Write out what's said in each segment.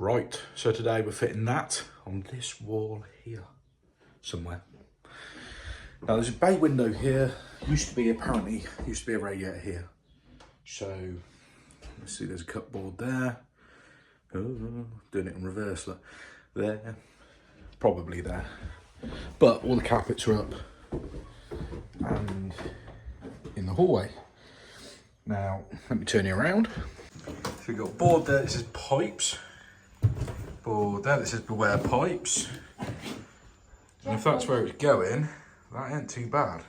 Right, so today we're fitting that on this wall here, somewhere. Now there's a bay window here, used to be a radiator here. So, let's see, there's a cupboard there. Oh, doing it in reverse, look. There, probably there. But all the carpets are up and in the hallway. Now, let me turn you around. So we've got board there that says pipes. Board there that says beware pipes. And if that's where it's going, that ain't too bad.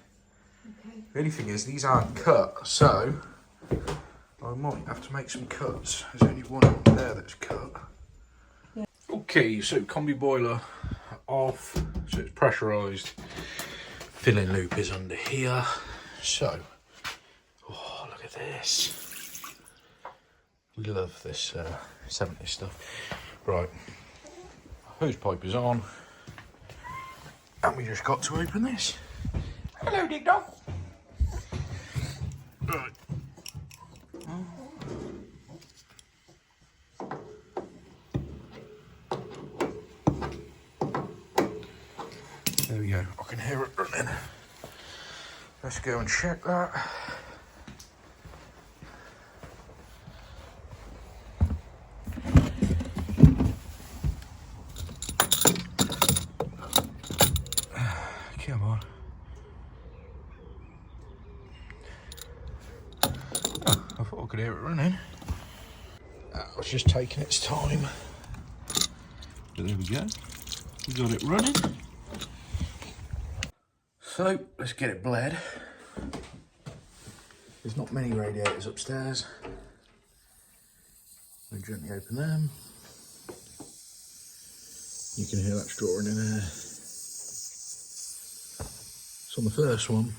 Okay. The only thing is, these aren't cut, so I might have to make some cuts. There's only one there that's cut. Yeah. Okay, so combi boiler off, so it's pressurised. Filling loop is under here. So, oh, look at this. We love this 70s stuff. Right, hose pipe is on. And we just got to open this. Hello, Dig Dog. Right. There we go. I can hear it running. Let's go and check that. Come on. Oh, I thought I could hear it running. It was just taking its time. But there we go. We got it running. So, let's get it bled. There's not many radiators upstairs. We gently open them. You can hear that's drawing in air. So on the first one,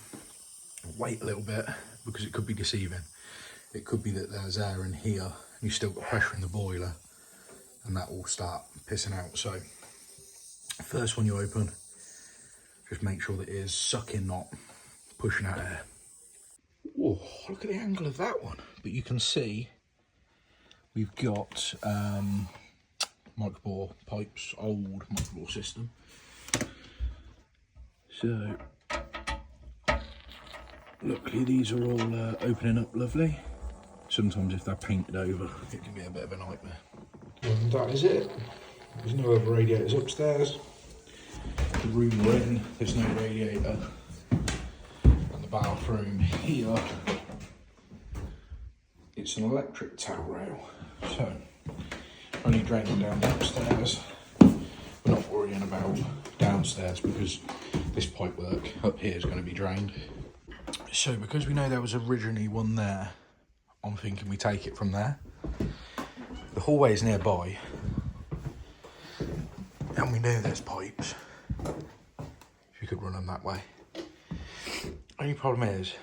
wait a little bit because it could be deceiving. It could be that there's air in here and you've still got pressure in the boiler and that will start pissing out. So first one you open, just make sure that it is sucking, not pushing out air. Oh, look at the angle of that one. But you can see we've got MICROBORE pipes, old MICROBORE system. So, luckily these are all opening up lovely. Sometimes if they're painted over, it can be a bit of a nightmare. And that is it. There's no other radiators upstairs. The room we're in, there's no radiator. And the bathroom here, it's an electric towel rail. So, only draining down the upstairs. We're not worrying about downstairs because this pipework up here is going to be drained. So because we know there was originally one there, I'm thinking we take it from there. The hallway is nearby and we know there's pipes. If you could run them that way. Only problem is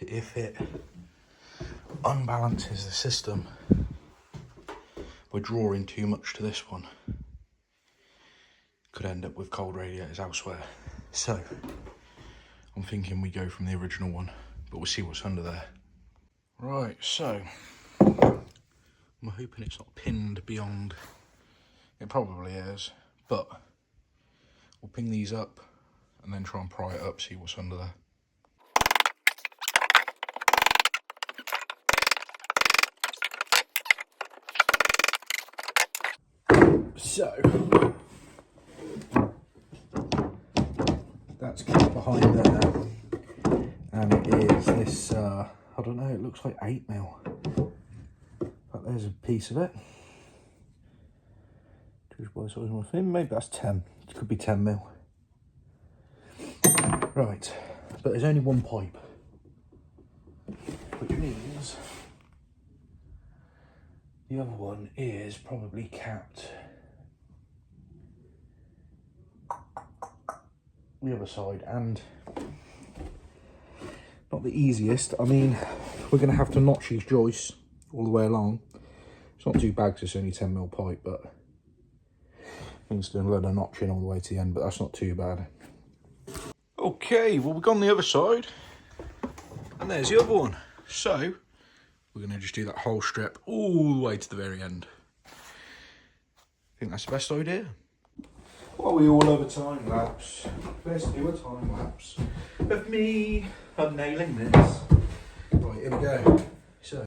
if it unbalances the system, we're drawing too much to this one. Could end up with cold radiators elsewhere. So, I'm thinking we go from the original one, but we'll see what's under there. Right, so, I'm hoping it's not pinned beyond. It probably is, but we'll ping these up and then try and pry it up, see what's under there. So, that's kept behind there, and it is this, I don't know, it looks like 8mm, but there's a piece of it. Just by the size of my thing, maybe that's 10, it could be 10mm. Right, but there's only one pipe, which means the other one is probably capped the other side, and not the easiest. I mean, we're going to have to notch these joists all the way along. It's not too bad because it's only 10mm pipe, but I think it's doing a load of notching all the way to the end, but that's not too bad. Okay, well, we've gone the other side, and there's the other one. So, we're going to just do that whole strip all the way to the very end. think that's the best idea. While we all have a time lapse, let's do a time lapse of me unnailing this. Right, here we go. So.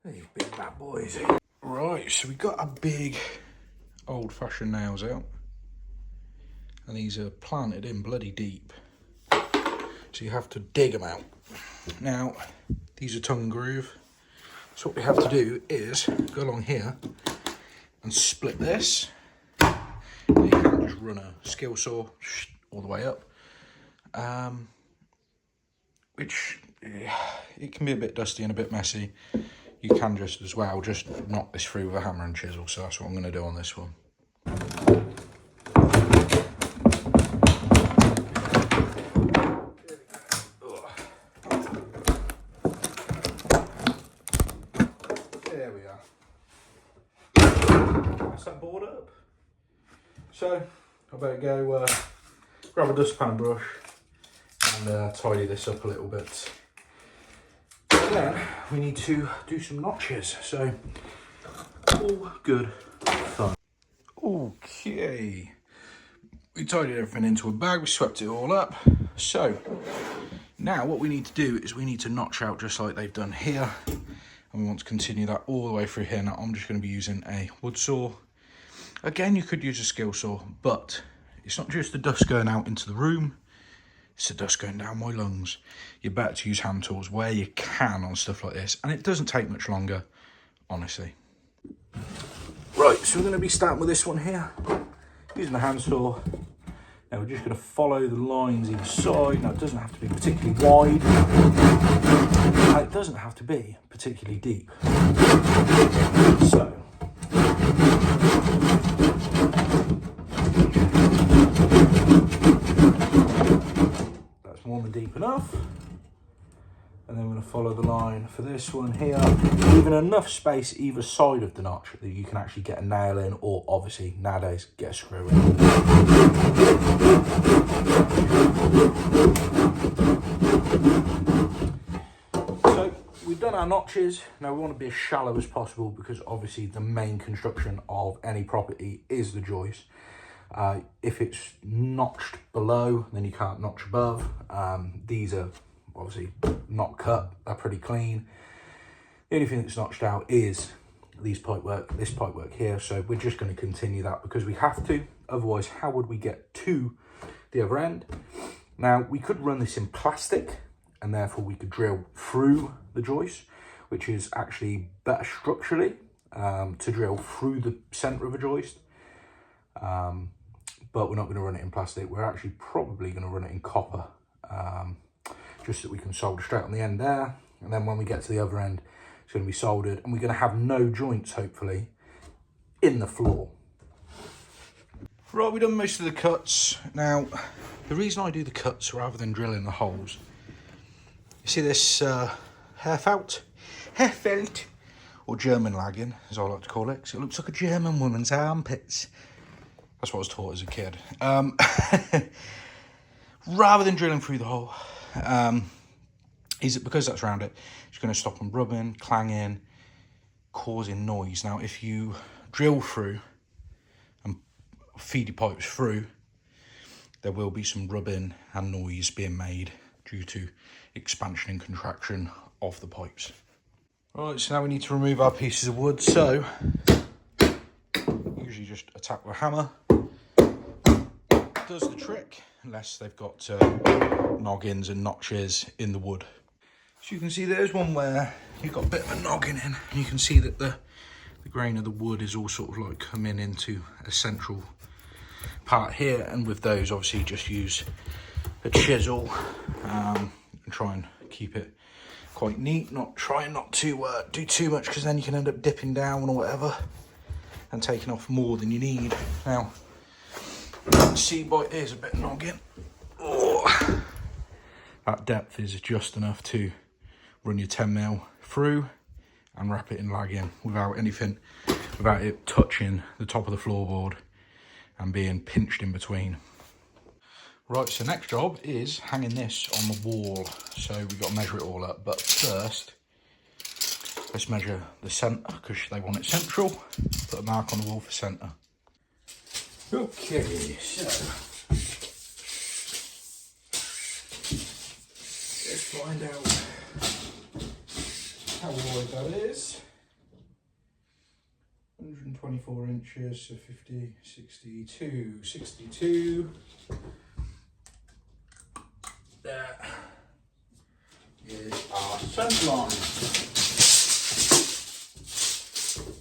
These big bad boys. Right, so we got our big old-fashioned nails out, and these are planted in bloody deep, so you have to dig them out. Now, these are tongue and groove, so what we have to do is go along here and split this. Now you can't just run a skill saw all the way up, which it can be a bit dusty and a bit messy. You can just as well just knock this through with a hammer and chisel, so that's what I'm going to do on this one. There we are. That's that board up. So I better go grab a dustpan brush and tidy this up a little bit. Then we need to do some notches, so all good fun. Okay, we tidied everything into a bag, we swept it all up. So now what we need to do is we need to notch out just like they've done here, and we want to continue that all the way through here. Now I'm just going to be using a wood saw. Again, you could use a skill saw, but it's not just the dust going out into the room, it's the dust going down my lungs. You're better to use hand tools where you can on stuff like this, and it doesn't take much longer, honestly. Right, so we're going to be starting with this one here, using the hand saw. Now we're just going to follow the lines either side. Now it doesn't have to be particularly wide, and it doesn't have to be particularly deep. So more than deep enough, and then we're going to follow the line for this one here, leaving enough space either side of the notch that you can actually get a nail in, or obviously nowadays get a screw in. So we've done our notches. Now we want to be as shallow as possible, because obviously the main construction of any property is the joist. If it's notched below, then you can't notch above. These are obviously not cut, they're pretty clean. The only thing that's notched out is this pipework here, so we're just going to continue that because we have to. Otherwise, how would we get to the other end? Now, we could run this in plastic, and therefore we could drill through the joist, which is actually better structurally, to drill through the centre of a joist. But we're not going to run it in plastic. We're actually probably going to run it in copper, just so that we can solder straight on the end there. And then when we get to the other end, it's going to be soldered, and we're going to have no joints, hopefully, in the floor. Right, we've done most of the cuts. Now, the reason I do the cuts rather than drilling the holes, you see this hair felt, or German lagging, as I like to call it, because it looks like a German woman's armpits. That's what I was taught as a kid. Rather than drilling through the hole, is it because that's around it, it's going to stop them rubbing, clanging, causing noise. Now, if you drill through and feed your pipes through, there will be some rubbing and noise being made due to expansion and contraction of the pipes. Right, so now we need to remove our pieces of wood. So usually just attack with a hammer. Does the trick, unless they've got noggins and notches in the wood. So you can see there's one where you've got a bit of a noggin in, and you can see that the grain of the wood is all sort of like coming into a central part here. And with those, obviously just use a chisel and try and keep it quite neat. Trying not to do too much, because then you can end up dipping down or whatever and taking off more than you need. Now, see, here's a bit of noggin. Oh, that depth is just enough to run your 10mm through and wrap it in lagging without it touching the top of the floorboard and being pinched in between. Right, so next job is hanging this on the wall. So we've got to measure it all up, but first let's measure the centre because they want it central. Put a mark on the wall for centre. Okay, so let's find out how wide that is. 124 inches, so 50, 62. That is our centre line.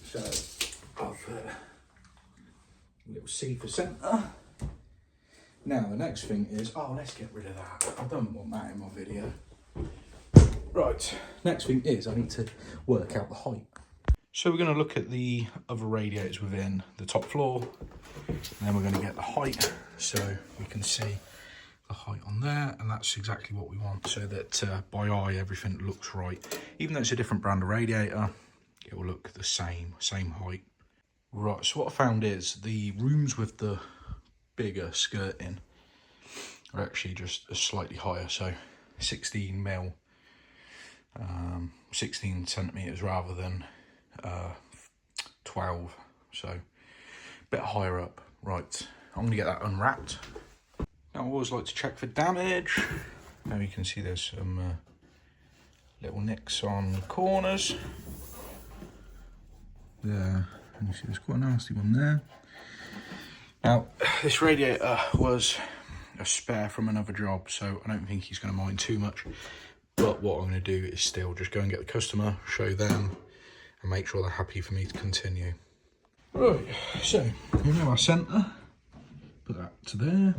So I'll put a little C for centre. Now the next thing is, let's get rid of that. I don't want that in my video. Right, next thing is I need to work out the height. So we're going to look at the other radiators within the top floor, and then we're going to get the height so we can see the height on there, and that's exactly what we want, so that by eye everything looks right. Even though it's a different brand of radiator, it will look the same height. Right, so what I found is the rooms with the bigger skirting are actually just slightly higher, so 16 centimeters rather than 12, so a bit higher up. Right, I'm gonna get that unwrapped. Now I always like to check for damage. Now you can see there's some little nicks on the corners there, and you see there's quite a nasty one there. Now this radiator was a spare from another job, so I don't think he's going to mind too much, but what I'm going to do is still just go and get the customer, show them, and make sure they're happy for me to continue. Right, so we know our centre, put that to there,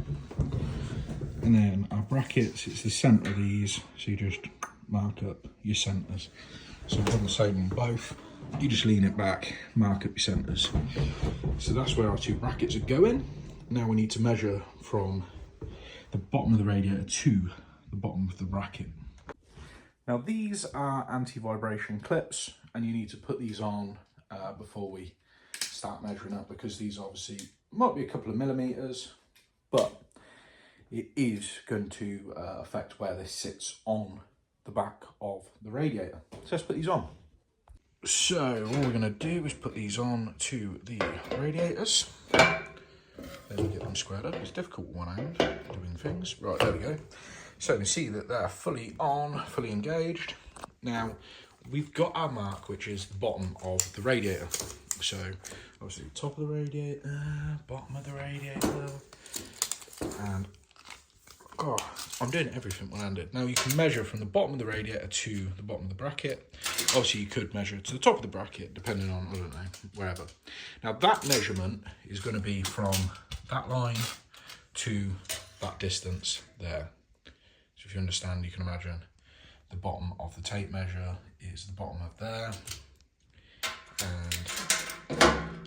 and then our brackets, it's the centre of these, so you just mark up your centres. So I've done the same on both, you just lean it back, mark up your centres. So that's where our two brackets are going. Now we need to measure from the bottom of the radiator to the bottom of the bracket. Now these are anti-vibration clips, and you need to put these on before we start measuring up, because these obviously might be a couple of millimeters, but it is going to affect where this sits on the back of the radiator. So let's put these on. So all we're going to do is put these on to the radiators. Then we get them squared up. It's difficult with one hand doing things. Right, there we go. So you can see that they're fully on, fully engaged. Now we've got our mark, which is the bottom of the radiator. So obviously top of the radiator, bottom of the radiator, and I'm doing everything one-handed. Now you can measure from the bottom of the radiator to the bottom of the bracket. Obviously you could measure to the top of the bracket, depending on, I don't know, wherever. Now that measurement is going to be from that line to that distance there. So if you understand, you can imagine the bottom of the tape measure is the bottom of there, and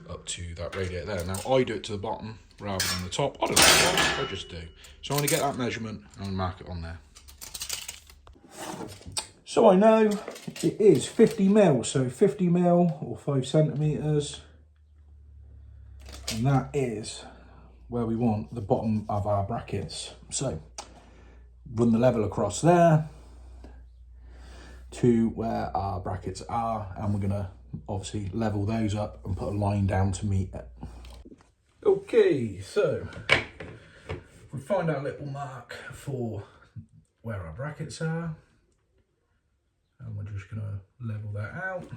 up to that radiator there. Now I do it to the bottom rather than the top. I don't know why, I just do. So I'm going to get that measurement and mark it on there. So I know it is 50mm, so 50mm or 5 centimeters, and that is where we want the bottom of our brackets. So run the level across there to where our brackets are, and we're going to obviously level those up and put a line down to meet it. Okay, so we find our little mark for where our brackets are, and we're just going to level that out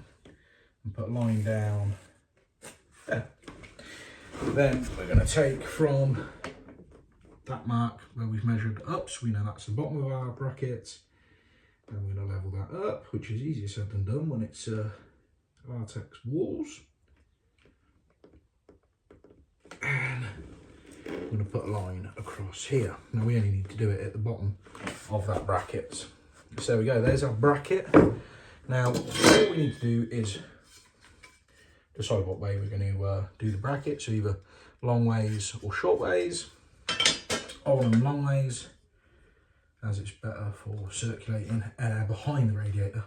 and put a line down there. Then we're going to take from that mark where we've measured up, so we know that's the bottom of our bracket, and we're going to level that up, which is easier said than done when it's Artex walls. And I'm going to put a line across here. Now we only need to do it at the bottom of that bracket. So there we go, there's our bracket. Now all we need to do is decide what way we're going to do the bracket, so either long ways or short ways. I want them long ways, as it's better for circulating air behind the radiator.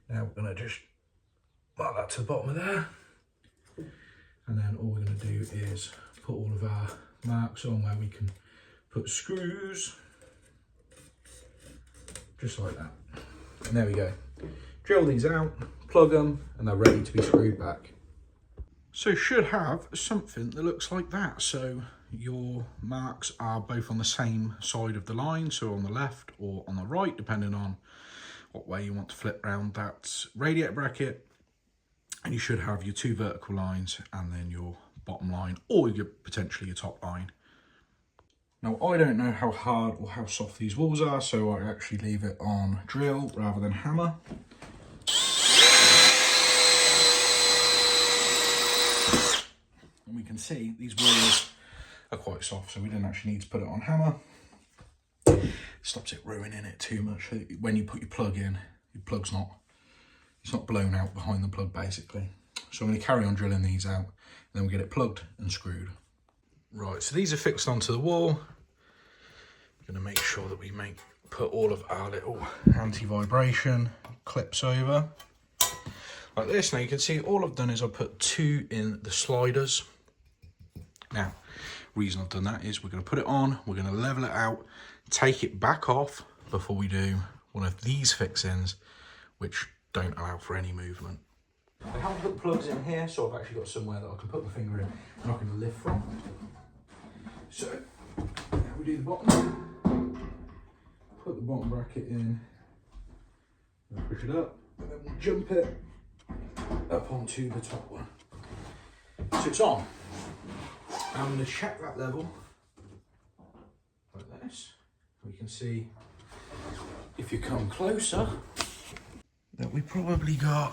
Now we're going to just mark that to the bottom of there, and then all we're going to do is put all of our marks on where we can put screws, just like that. And there we go. Drill these out, plug them, and they're ready to be screwed back. So you should have something that looks like that. So your marks are both on the same side of the line, so on the left or on the right, depending on what way you want to flip around that radiator bracket. And you should have your two vertical lines and then your bottom line, or potentially your top line. Now, I don't know how hard or how soft these walls are, so I actually leave it on drill rather than hammer. And we can see these walls are quite soft, so we didn't actually need to put it on hammer. Stops it ruining it too much. When you put your plug in, your plug's not, it's not blown out behind the plug basically. So I'm going to carry on drilling these out, and then we'll get it plugged and screwed. Right, so these are fixed onto the wall. I'm going to make sure that we put all of our little anti-vibration clips over like this. Now you can see all I've done is I put 2 in the sliders. Now, reason I've done that is we're going to put it on, we're going to level it out, take it back off before we do one of these fixings, which don't allow for any movement. I haven't put plugs in here, so I've actually got somewhere that I can put my finger in and I can lift from. So, we do the bottom, put the bottom bracket in, push it up, and then we'll jump it up onto the top one. So it's on. I'm going to check that level like this. We can see, if you come closer, that we probably got,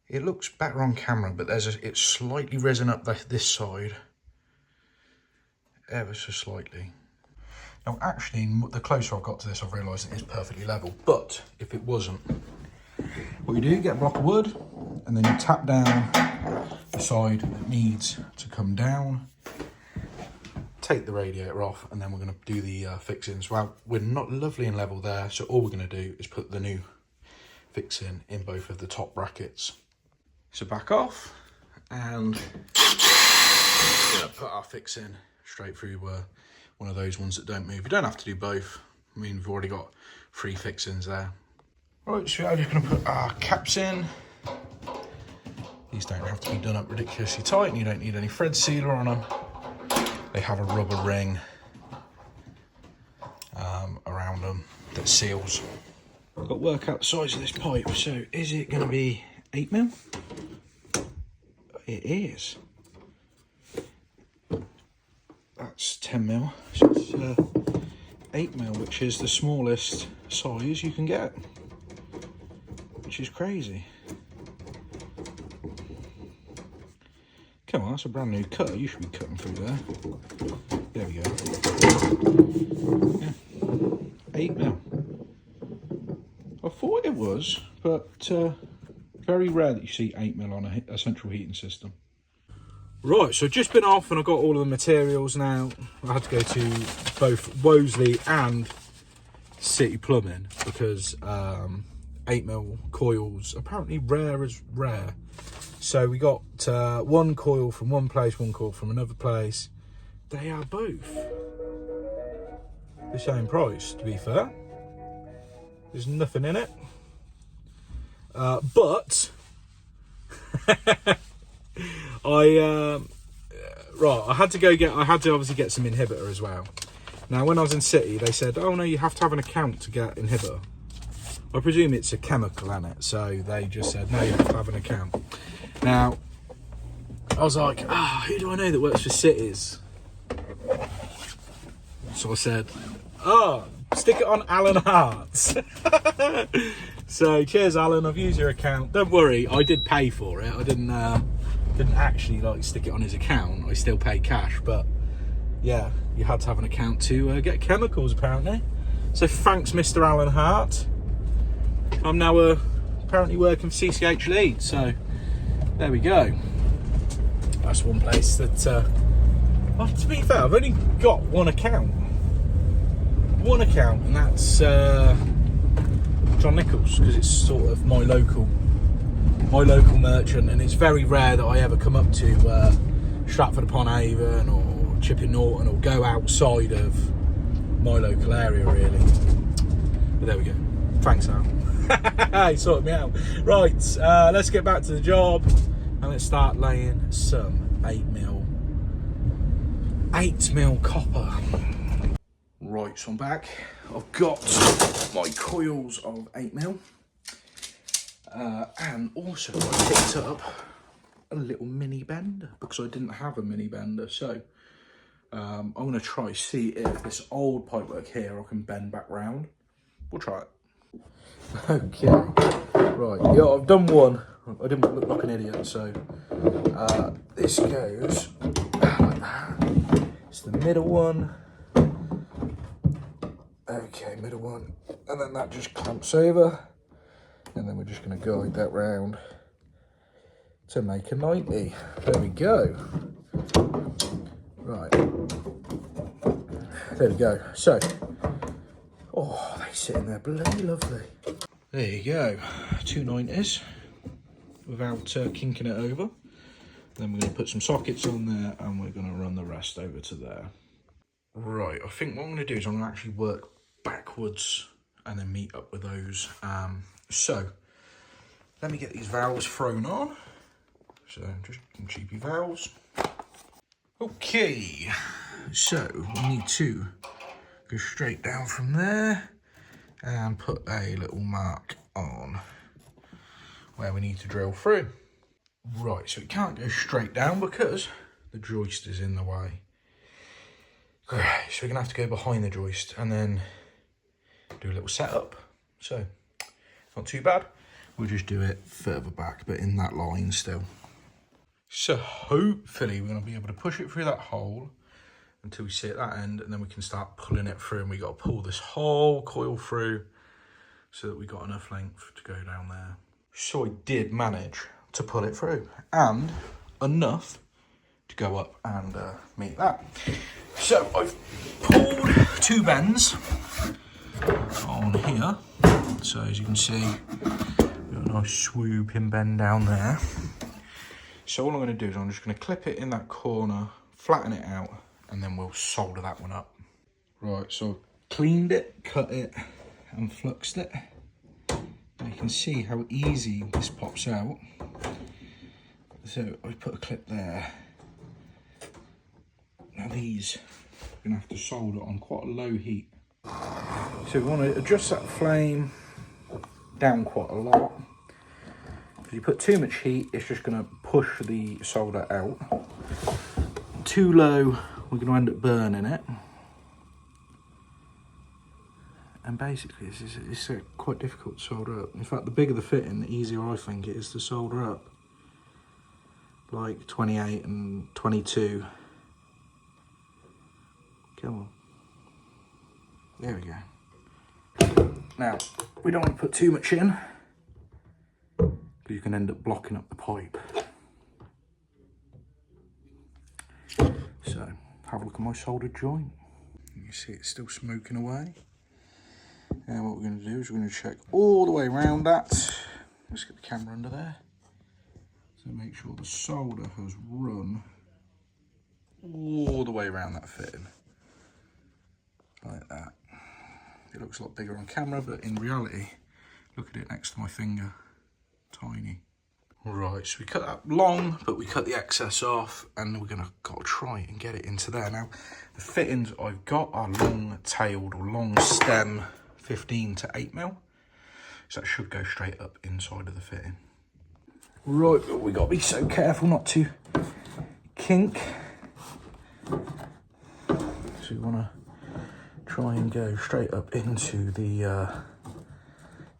it looks better on camera, but it's slightly risen up this side, ever so slightly. Now actually, the closer I've got to this, I've realised it is perfectly level, but if it wasn't, what you do, get a block of wood, and then you tap down the side that needs to come down, take the radiator off, and then we're going to do the fixings. Well, we're not lovely and level there, so all we're going to do is put the new fixing in both of the top brackets. So back off, and put our fixing straight through one of those ones that don't move. You don't have to do both. I mean, we've already got 3 fixings there. Right, so I'm just going to put our caps in. These don't have to be done up ridiculously tight, and you don't need any thread sealer on them. They have a rubber ring around them that seals. I've got to work out the size of this pipe. So is it going to be 8mm? It is. That's 10mm. So it's 8mm, which is the smallest size you can get, which is crazy. Come on, that's a brand new cutter. You should be cutting through there. There we go. Yeah. 8mm. I thought it was, but very rare that you see 8mm on a central heating system. Right, so just been off and I got all of the materials now. I had to go to both Wolseley and City Plumbing because 8mm coils apparently rare as rare. So we got one coil from one place, one coil from another place. They are both the same price, to be fair. There's nothing in it. But I had to obviously get some inhibitor as well. Now, when I was in City, they said, oh no, you have to have an account to get inhibitor. I presume it's a chemical in it, so they just said, no, you have to have an account. Now, I was like, who do I know that works for Cities? So I said, stick it on Alan Hart's. So cheers, Alan, I've used your account. Don't worry, I did pay for it. I didn't actually like stick it on his account. I still paid cash, but yeah, you had to have an account to get chemicals apparently. So thanks, Mr. Alan Hart. I'm now apparently working for CCH Leeds, so there we go. That's one place that Well, to be fair, I've only got one account. And that's John Nichols, because it's sort of my local merchant, and it's very rare that I ever come up to Stratford-upon-Avon or Chipping Norton or go outside of my local area, really. But there we go. Thanks, Al. He sorted me out. Right, let's get back to the job and let's start laying some 8mm copper. Right, so I'm back. I've got my coils of 8mm, and also I picked up a little mini bender because I didn't have a mini bender. So I'm going to try see if this old pipework here I can bend back round. We'll try it. Okay, right, yeah, I've done one. I didn't look like an idiot, so this goes like that. It's the middle one. Okay, middle one, and then that just clamps over, and then we're just going to guide that round to make a 90. There we go. Right, there we go. So, oh, they sit in there bloody lovely. There you go, 2 90s without kinking it over. Then we're going to put some sockets on there, and we're going to run the rest over to there. Right, I think what I'm going to do is I'm going to actually work backwards and then meet up with those. So let me get these valves thrown on. So just some cheapy valves. Okay, so we need to go straight down from there and put a little mark on where we need to drill through. Right, so it can't go straight down because the joist is in the way. Right, so we're gonna have to go behind the joist and then do a little setup. So, not too bad. We'll just do it further back, but in that line still. So hopefully we're gonna be able to push it through that hole until we see at that end, and then we can start pulling it through, and we got to pull this whole coil through so that we got enough length to go down there. So I did manage to pull it through, and enough to go up and meet that. So I've pulled 2 bends on here. So as you can see, we've got a nice swooping bend down there. So all I'm going to do is I'm just going to clip it in that corner, flatten it out, and then we'll solder that one up. Right, so I've cleaned it, cut it, and fluxed it. And you can see how easy this pops out. So I put a clip there. Now these, we're going to have to solder on quite a low heat. So we want to adjust that flame down quite a lot. If you put too much heat, it's just going to push the solder out. Too low, we're going to end up burning it. And basically, it's quite difficult to solder up. In fact, the bigger the fitting, the easier I think it is to solder up. Like 28 and 22. Come on. There we go. Now, we don't want to put too much in, because you can end up blocking up the pipe. So, have a look at my soldered joint. You see it's still smoking away. And what we're going to do is we're going to check all the way around that. Let's get the camera under there. So make sure the solder has run all the way around that fitting. Like that. It looks a lot bigger on camera, but in reality, look at it next to my finger. Tiny. Right, so we cut that long, but we cut the excess off, and we're gonna try and get it into there. Now, the fittings I've got are long-tailed or long stem 15 to 8mm. So that should go straight up inside of the fitting. Right, but we gotta be so careful not to kink. So we wanna try and go straight up into the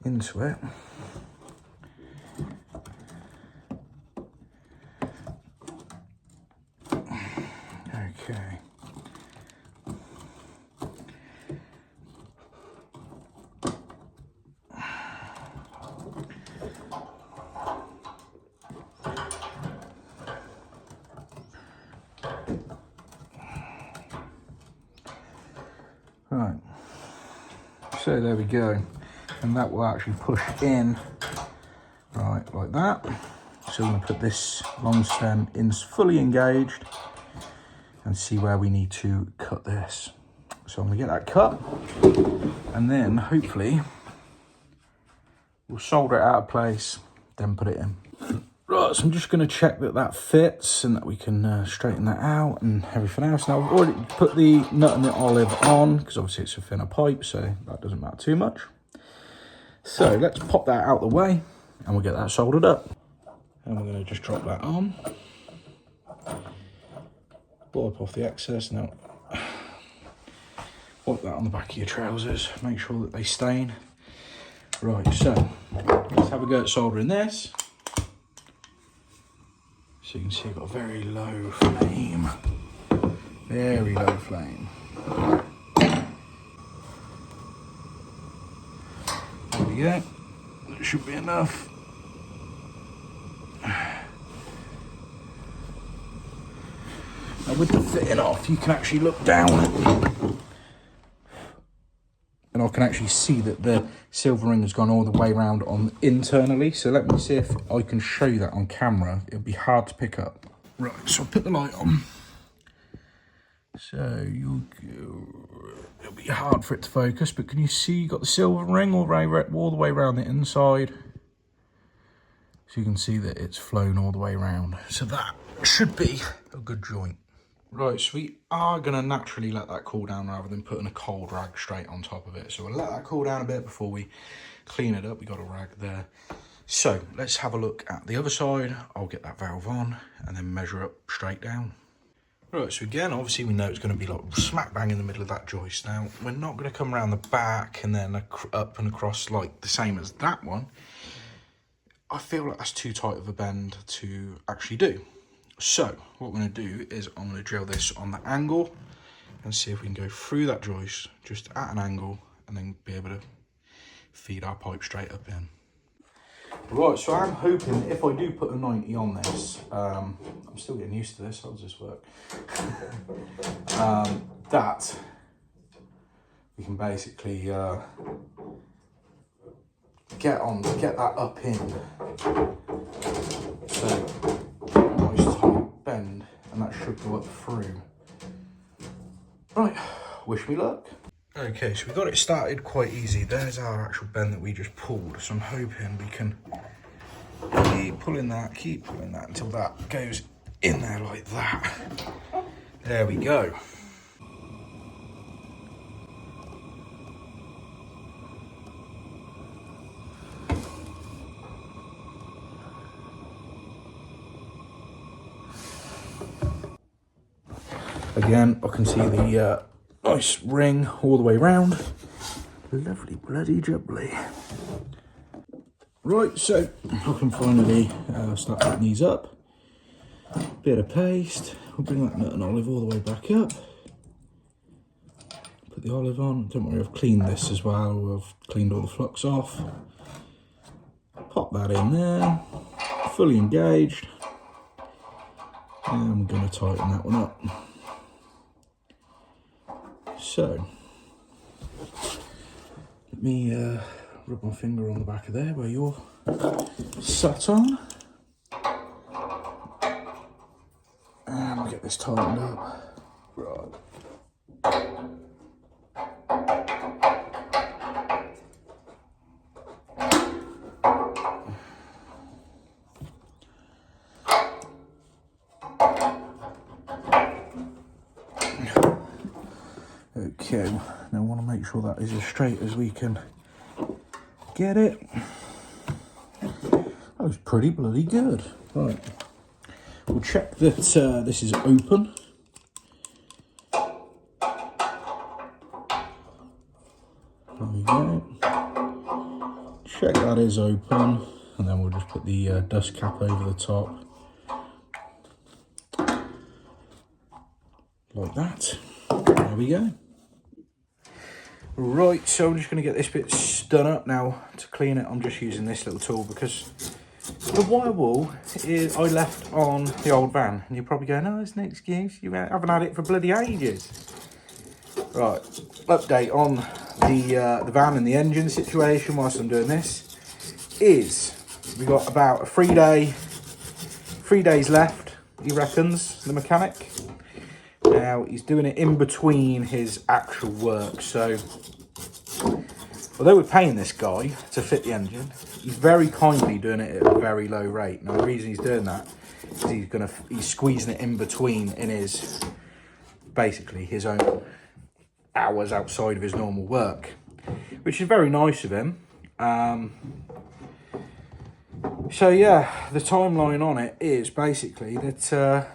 into it. Okay. So there we go. And that will actually push in, right, like that. So I'm going to put this long stem in fully engaged and see where we need to cut this. So I'm going to get that cut, and then hopefully we'll solder it out of place, then put it in. Right, so I'm just going to check that that fits and that we can straighten that out and everything else. Now I've already put the nut and the olive on, because obviously it's a thinner pipe, so that doesn't matter too much. So let's pop that out the way and we'll get that soldered up. And we're going to just drop that on. Wipe off the excess. Now, wipe that on the back of your trousers. Make sure that they stain. Right, so let's have a go at soldering this. So you can see I've got a very low flame. Very low flame. There we go. That should be enough. Now with the fitting off, you can actually look down and I can actually see that the silver ring has gone all the way around on internally. So let me see if I can show you that on camera. It'll be hard to pick up. Right, so I'll put the light on. So it'll be hard for it to focus, but can you see you got the silver ring all the way around the inside? So you can see that it's flown all the way around. So that should be a good joint. Right, so we are going to naturally let that cool down rather than putting a cold rag straight on top of it. So we'll let that cool down a bit before we clean it up. We got a rag there. So let's have a look at the other side. I'll get that valve on and then measure up straight down. Right, so again, obviously we know it's going to be like smack bang in the middle of that joist. Now, we're not going to come around the back and then up and across like the same as that one. I feel like that's too tight of a bend to actually do. So what we're going to do is I'm going to drill this on the angle and see if we can go through that joist just at an angle and then be able to feed our pipe straight up in. Right, so I'm hoping if I do put a 90 on this, I'm still getting used to this, how does this work? That we can basically get that up in. So nice tight bend, and that should go up through. Right, wish me luck. Okay, so we got it started quite easy. There's our actual bend that we just pulled. So I'm hoping we can keep pulling that until that goes in there like that. There we go. Again, I can see the nice ring all the way round. Lovely bloody jubbly. Right, so I can finally start putting these up. Bit of paste. We'll bring that nut and olive all the way back up. Put the olive on. Don't worry, I've cleaned this as well. I've cleaned all the flux off. Pop that in there. Fully engaged. And we're going to tighten that one up. So, let me rub my finger on the back of there where you're sat on. And we'll get this tightened up. Right. Okay, now I want to make sure that is as straight as we can get it. That was pretty bloody good. Right, we'll check that this is open. There we go. Check that is open, and then we'll just put the dust cap over the top. Like that. There we go. Right, so I'm just going to get this bit done up now. To clean it, I'm just using this little tool because the wire wool is I left on the old van. And you're probably going, oh, it's an excuse. You haven't had it for bloody ages. Right, update on the van and the engine situation whilst I'm doing this is we got about 3 days left, he reckons, the mechanic. Now he's doing it in between his actual work, so although we're paying this guy to fit the engine, he's very kindly doing it at a very low rate. Now the reason he's doing that is he's squeezing it in between in his, basically his own hours outside of his normal work, which is very nice of him. So yeah, the timeline on it is basically that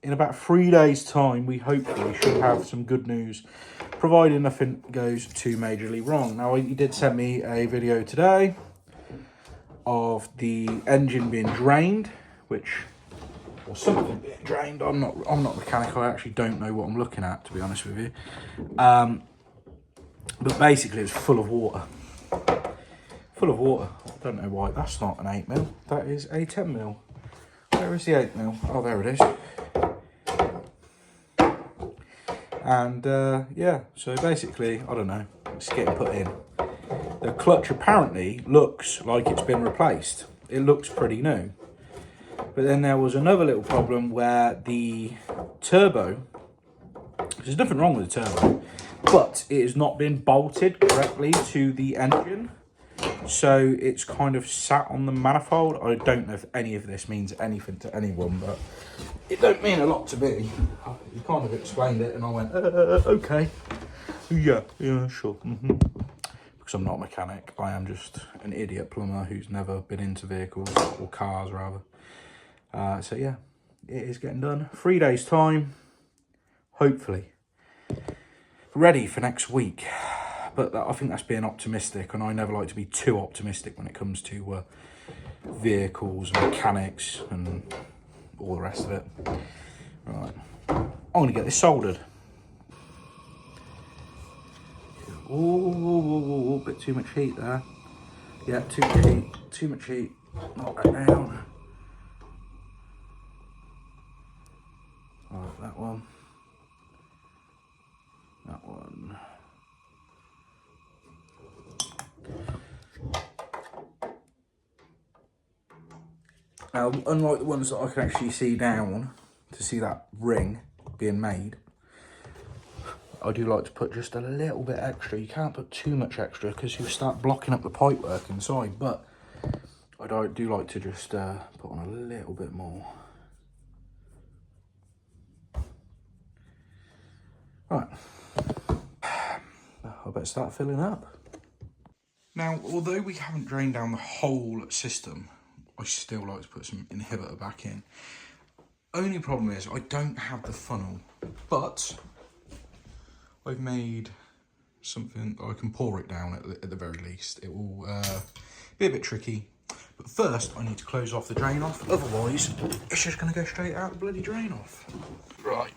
in about 3 days time we hopefully should have some good news, providing nothing goes too majorly wrong. Now he did send me a video today of the engine being drained, or something being drained. I'm not mechanical. I actually don't know what I'm looking at, to be honest with you. But basically it's full of water. Full of water. I don't know why that's not an 8mm. That is a 10mm. Where is the 8mm? Oh, there it is. And yeah, so basically, I don't know, it's getting put in. The clutch apparently looks like it's been replaced. It looks pretty new. But then there was another little problem where the turbo, there's nothing wrong with the turbo, but it has not been bolted correctly to the engine. So it's kind of sat on the manifold. I don't know if any of this means anything to anyone, but it don't mean a lot to me. You kind of explained it and I went, okay. Yeah, sure. Because I'm not a mechanic. I am just an idiot plumber who's never been into vehicles, or cars rather. So yeah, it is getting done. 3 days time, hopefully. Ready for next week. But I think that's being optimistic, and I never like to be too optimistic when it comes to vehicles, mechanics, and all the rest of it. Right, I'm going to get this soldered. Oh, a bit too much heat there. Yeah, too much heat, too much heat. Knock that down. Right, that one. That one. Now, unlike the ones that I can actually see down, to see that ring being made, I do like to put just a little bit extra. You can't put too much extra because you start blocking up the pipework inside, but I do like to just put on a little bit more. Right, I better start filling up. Now, although we haven't drained down the whole system, I still like to put some inhibitor back in. Only problem is I don't have the funnel, but I've made something I can pour it down at the very least. It will be a bit tricky, but first I need to close off the drain off, otherwise it's just going to go straight out the bloody drain off. Right,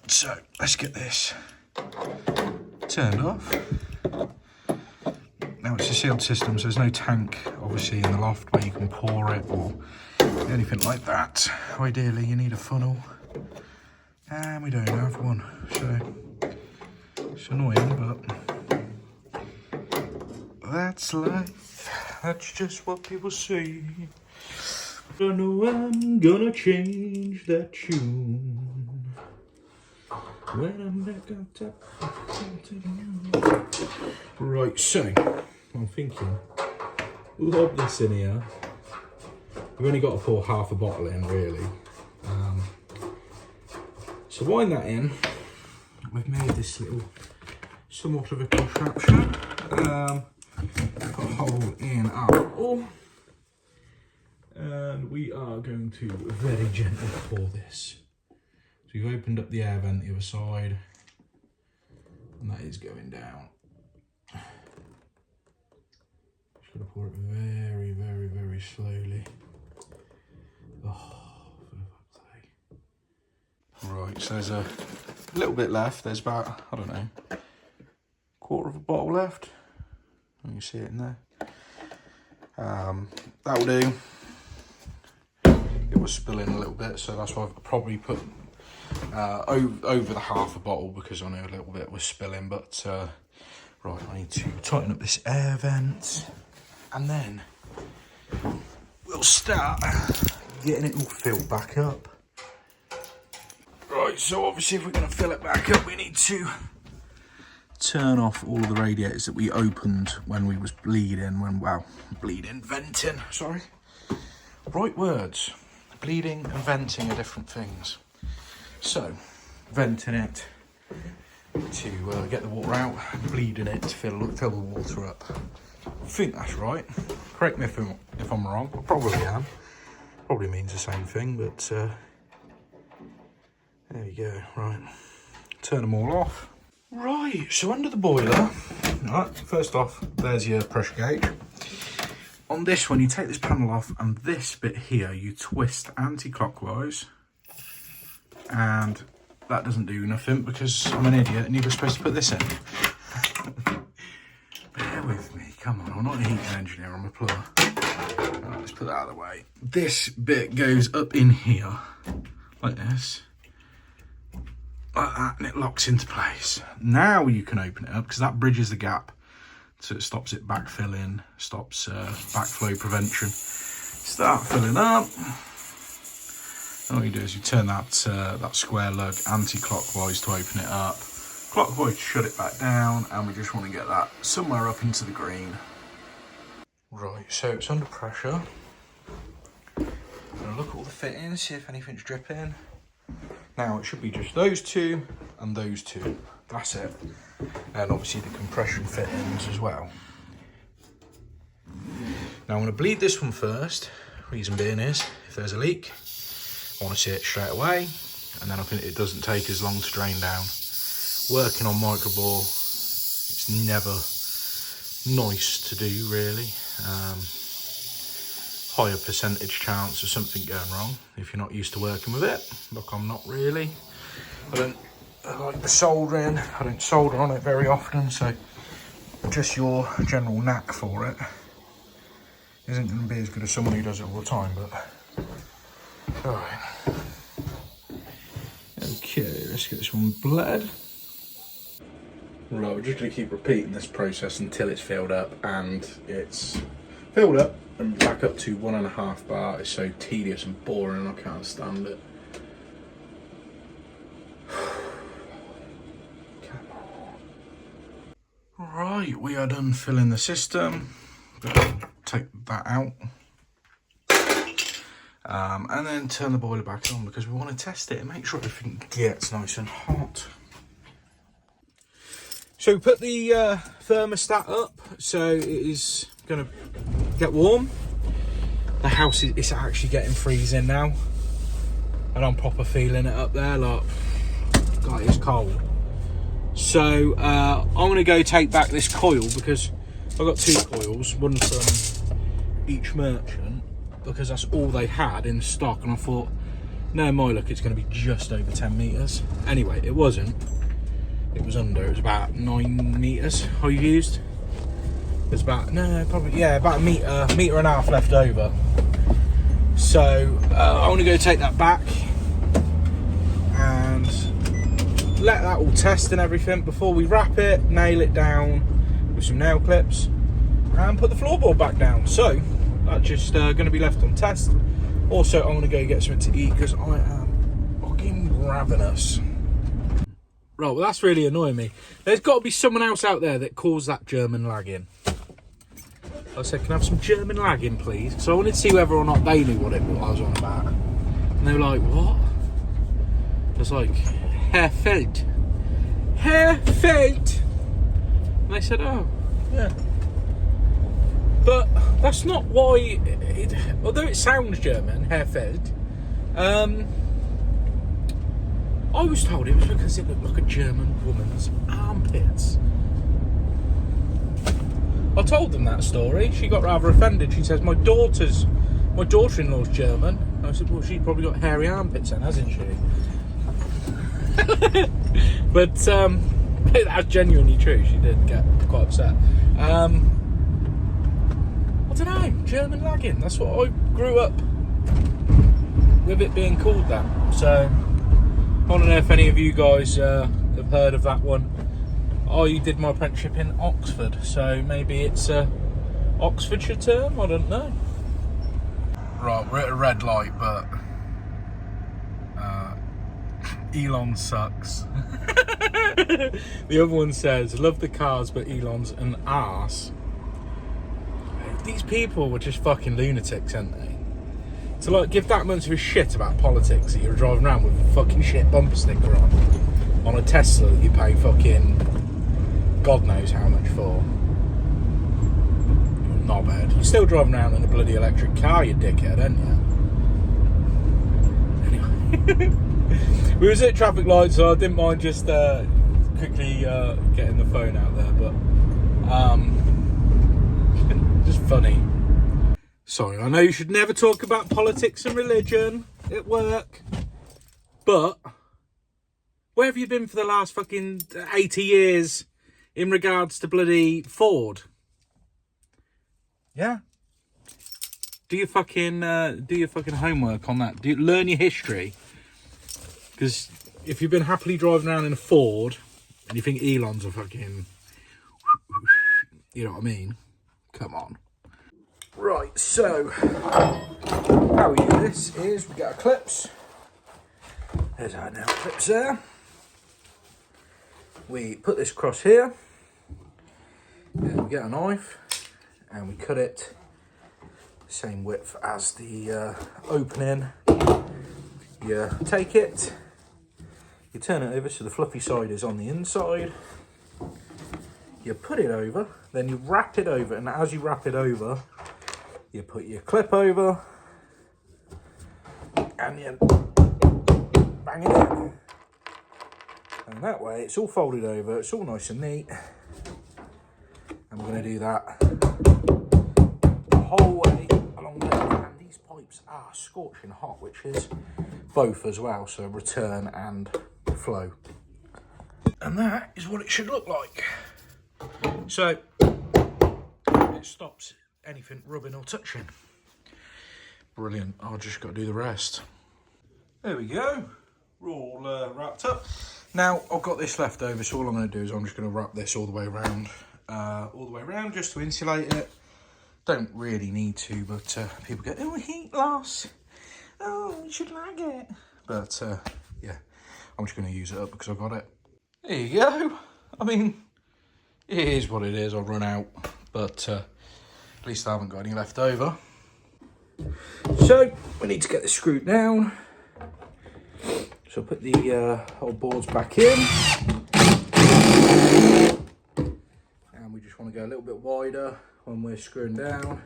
so let's get this turned off. Now it's a sealed system, so there's no tank obviously in the loft where you can pour it or anything like that. Ideally you need a funnel, and we don't have one, so it's annoying, but that's life. That's just what people say. I know I'm gonna change that tune when I'm back on top. Right, so I'm thinking, lob this in here. We've only got to pour half a bottle in, really. So wind that in. We've made this little, somewhat of a contraption. Put a hole in our bottle. And we are going to very gently pour this. So we've opened up the air vent the other side. And that is going down. Just got to pour it very, very, very slowly. Oh, for fuck's sake. Right, so there's a little bit left. There's about, I don't know, quarter of a bottle left. You can see it in there. That'll do. It was spilling a little bit, so that's why I've probably put over the half a bottle, because I know a little bit was spilling, but Right, I need to tighten up this air vent, and then we'll start getting it all filled back up. Right, so obviously if we're going to fill it back up, we need to turn off all of the radiators that we opened when we was venting, sorry. Right words. Bleeding and venting are different things. So, venting it to get the water out, bleeding it to fill the water up. I think that's right. Correct me if I'm wrong. I probably am. Probably means the same thing, but there you go. Right, turn them all off. Right, so under the boiler, right, first off, there's your pressure gauge. On this one, you take this panel off, and this bit here, you twist anti-clockwise, and that doesn't do nothing because I'm an idiot and you were supposed to put this in. Bear with me, come on, I'm not a heating engineer, I'm a plumber. Right, let's put that out of the way. This bit goes up in here, like this. Like that, and it locks into place. Now you can open it up because that bridges the gap, so it stops it backfilling, stops backflow prevention. Start filling up. And all you do is you turn that that square lug anti-clockwise to open it up, clockwise to shut it back down, and we just want to get that somewhere up into the green. Right, so it's under pressure. I'm gonna look at all the fittings, see if anything's dripping. Now it should be just those two and those two. That's it. And obviously the compression fittings as well. Now I'm going to bleed this one first. Reason being is, if there's a leak, I want to see it straight away. And then I think it doesn't take as long to drain down. Working on MICROBORE, it's never nice to do really. Higher percentage chance of something going wrong if you're not used to working with it. Look, I'm not really. I like the soldering. I don't solder on it very often, so just your general knack for it isn't going to be as good as someone who does it all the time, but all right. Okay, let's get this one bled. Right, we're just going to keep repeating this process until it's filled up, and it's filled up and back up to 1.5 bar. It's so tedious and boring, I can't stand it. Right, we are done filling the system. Take that out. And then turn the boiler back on because we want to test it and make sure everything gets nice and hot. So we put the thermostat up so it is going to get warm. The house is actually getting freezing now, and I'm proper feeling it up there. Like, God, it's cold. So I'm going to go take back this coil because I've got 2 coils, one from each merchant, because that's all they had in stock, and I thought, no, my luck, it's going to be just over 10 metres. Anyway, it wasn't. It was under. It was about 9 metres I used. There's about, no, probably, yeah, about a metre and a half left over. So I want to go take that back and let that all test and everything before we wrap it, nail it down with some nail clips, and put the floorboard back down. So that's just going to be left on test. Also, I'm going to go get something to eat because I am fucking ravenous. Right, well, that's really annoying me. There's got to be someone else out there that calls that German lagging. I said, can I have some German lagging, please? So I wanted to see whether or not they knew what I was on about. And they were like, what? I was like, Herr Feld. Herr Feld. And they said, oh, yeah. But that's not why, although it sounds German, Herr Feld, I was told it was because it looked like a German woman's armpits. I told them that story. She got rather offended. She says, my daughter-in-law's German. And I said, well, she's probably got hairy armpits then, hasn't she? But that's genuinely true. She did get quite upset. I don't know, German lagging. That's what I grew up with, it being called that. So I don't know if any of you guys have heard of that one. I did my apprenticeship in Oxford, so maybe it's a Oxfordshire term, I don't know. Right, we're at a red light, but Elon sucks. The other one says, love the cars, but Elon's an arse. These people were just fucking lunatics, aren't they? To like give that much of a shit about politics that you're driving around with a fucking shit bumper sticker on a Tesla that you pay fucking God knows how much for. Not bad. You're still driving around in a bloody electric car, you dickhead, aren't you? Anyway. We was at traffic lights, so I didn't mind just quickly getting the phone out there, but just funny. Sorry, I know you should never talk about politics and religion at work, but where have you been for the last fucking 80 years in regards to bloody Ford? Yeah? Do your fucking homework on that. Learn your history. Because if you've been happily driving around in a Ford and you think Elon's a fucking, you know what I mean? Come on. Right, so how we do this is we get our clips. There's our nail clips there. We put this across here. And we get a knife and we cut it the same width as the opening. You take it, you turn it over so the fluffy side is on the inside. You put it over, then you wrap it over, and as you wrap it over, you put your clip over and you bang it in. And that way it's all folded over, it's all nice and neat. And we're going to do that the whole way along there. And these pipes are scorching hot, which is both as well, so return and flow. And that is what it should look like. So it stops anything rubbing or touching. Brilliant. I've just got to do the rest. There we go. We're all wrapped up. Now I've got this left over, so all I'm going to do is I'm just going to wrap this all the way around. Just to insulate it. Don't really need to, but people go, oh, heat loss. Oh, you should like it. But yeah, I'm just going to use it up because I've got it. There you go. I mean, it is what it is. I'll run out, but at least I haven't got any left over. So we need to get this screwed down. So I'll put the old boards back in. And we just want to go a little bit wider when we're screwing down.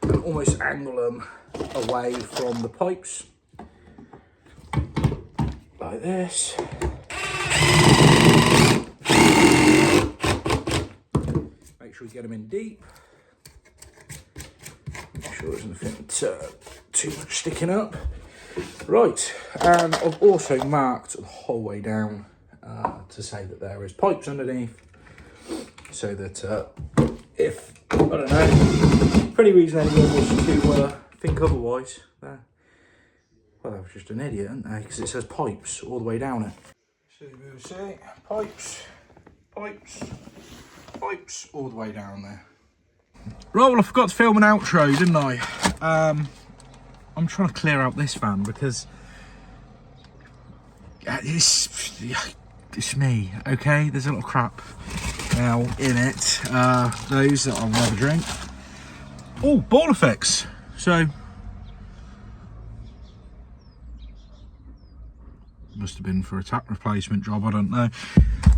And almost angle them away from the pipes. Like this. Make sure we get them in deep. Make sure there's nothing too much sticking up. Right, and I've also marked the whole way down to say that there is pipes underneath, so that if, I don't know, for any reason anyone was to think otherwise, well, I was just an idiot, aren't they? Because it says pipes all the way down it. So we will say pipes, pipes, pipes all the way down there. Right, well, I forgot to film an outro, didn't I? I'm trying to clear out this van because it's me, okay? There's a lot of crap now in it. Those that I'll never drink. Oh, ball effects. So must have been for a tap replacement job, I don't know.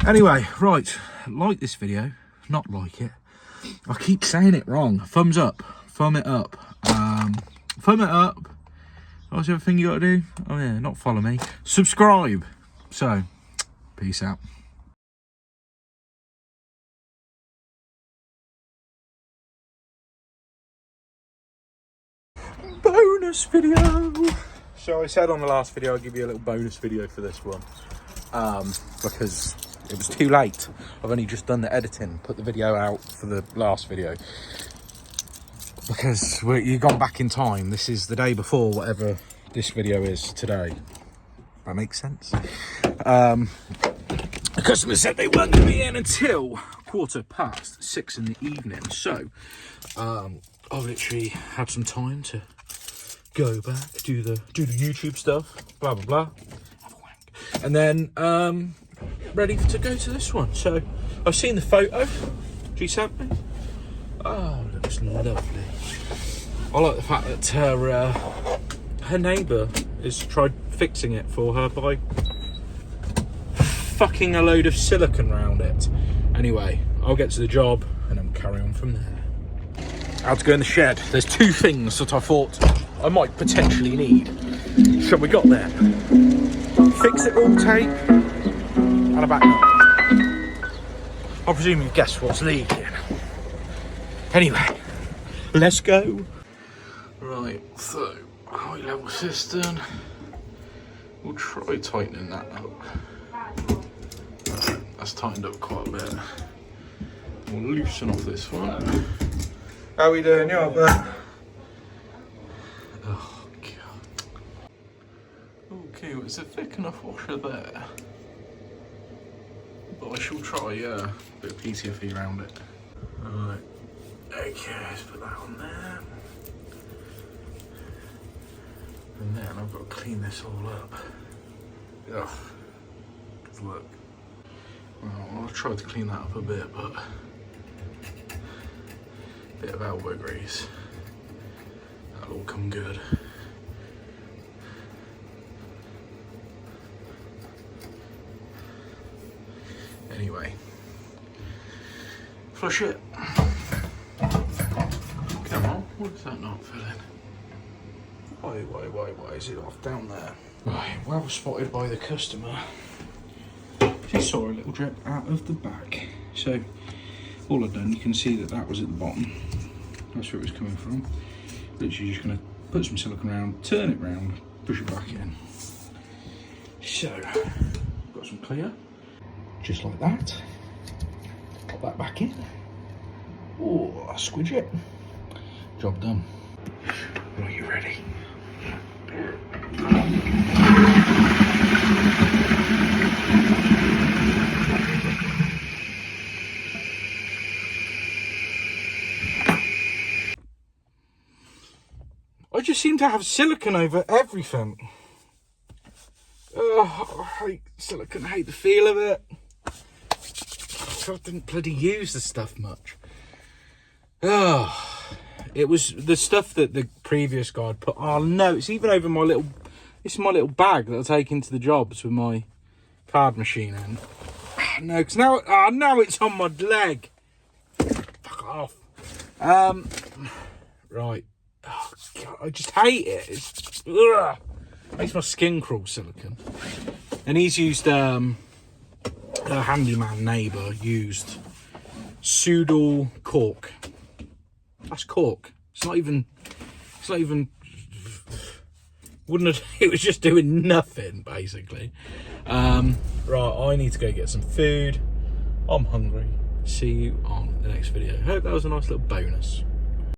Anyway, right, like this video, not like it. I keep saying it wrong. Thumbs up, thumb it up, thumb it up. What's the other thing you got to do? Oh yeah, not follow me. Subscribe. So, peace out. Bonus video. So I said on the last video I'd give you a little bonus video for this one. Because it was too late. I've only just done the editing, put the video out for the last video. Because you've gone back in time. This is the day before whatever this video is today. That makes sense. The customer said they weren't going to be in until 6:15 in the evening. So I've literally had some time to go back, do the YouTube stuff, blah blah blah, have a wank, and then ready to go to this one. So I've seen the photo she sent me. Oh, looks lovely. I like the fact that her neighbour has tried fixing it for her by fucking a load of silicone around it. Anyway, I'll get to the job and then carry on from there. How to go in the shed. There's two things that I thought I might potentially need. So we got there. Fix it all tape and a back nut. I presume you've guessed what's leaking. Anyway, let's go. Right, so high level cistern. We'll try tightening that up. That's tightened up quite a bit. We'll loosen off this one. How are we doing? You up there? Oh god. Okay, well, it's a thick enough washer there. But I shall try a bit of PTFE around it. Alright. Okay, let's put that on there. And then I've got to clean this all up. Ugh. Good work. Well, I'll try to clean that up a bit, but a bit of elbow grease. That'll all come good. Anyway, flush it. Come on, what's that not filling? Why is it off down there? Right, well spotted by the customer. She saw a little drip out of the back. So all I've done, you can see that that was at the bottom. That's where it was coming from. Literally just going to put some silicone around, turn it round, push it back in. So, got some clear, just like that. Pop that back in. Oh, squidge it. Job done. Right, you ready? I just seem to have silicone over everything. Oh, I hate silicone, I hate the feel of it. I didn't bloody use the stuff much. Oh, it was the stuff that the previous guy had put. Oh no, it's even over my little, it's my little bag that I take into the jobs with my card machine in. Oh, no, because now it's on my leg. Fuck off. Right. Oh, God, I just hate it. It's, ugh, makes my skin crawl, silicone. And he's used, a handyman neighbour used pseudo cork. That's cork. It's not even, wouldn't have, it was just doing nothing, basically. Right, I need to go get some food. I'm hungry. See you on the next video. Hope that was a nice little bonus.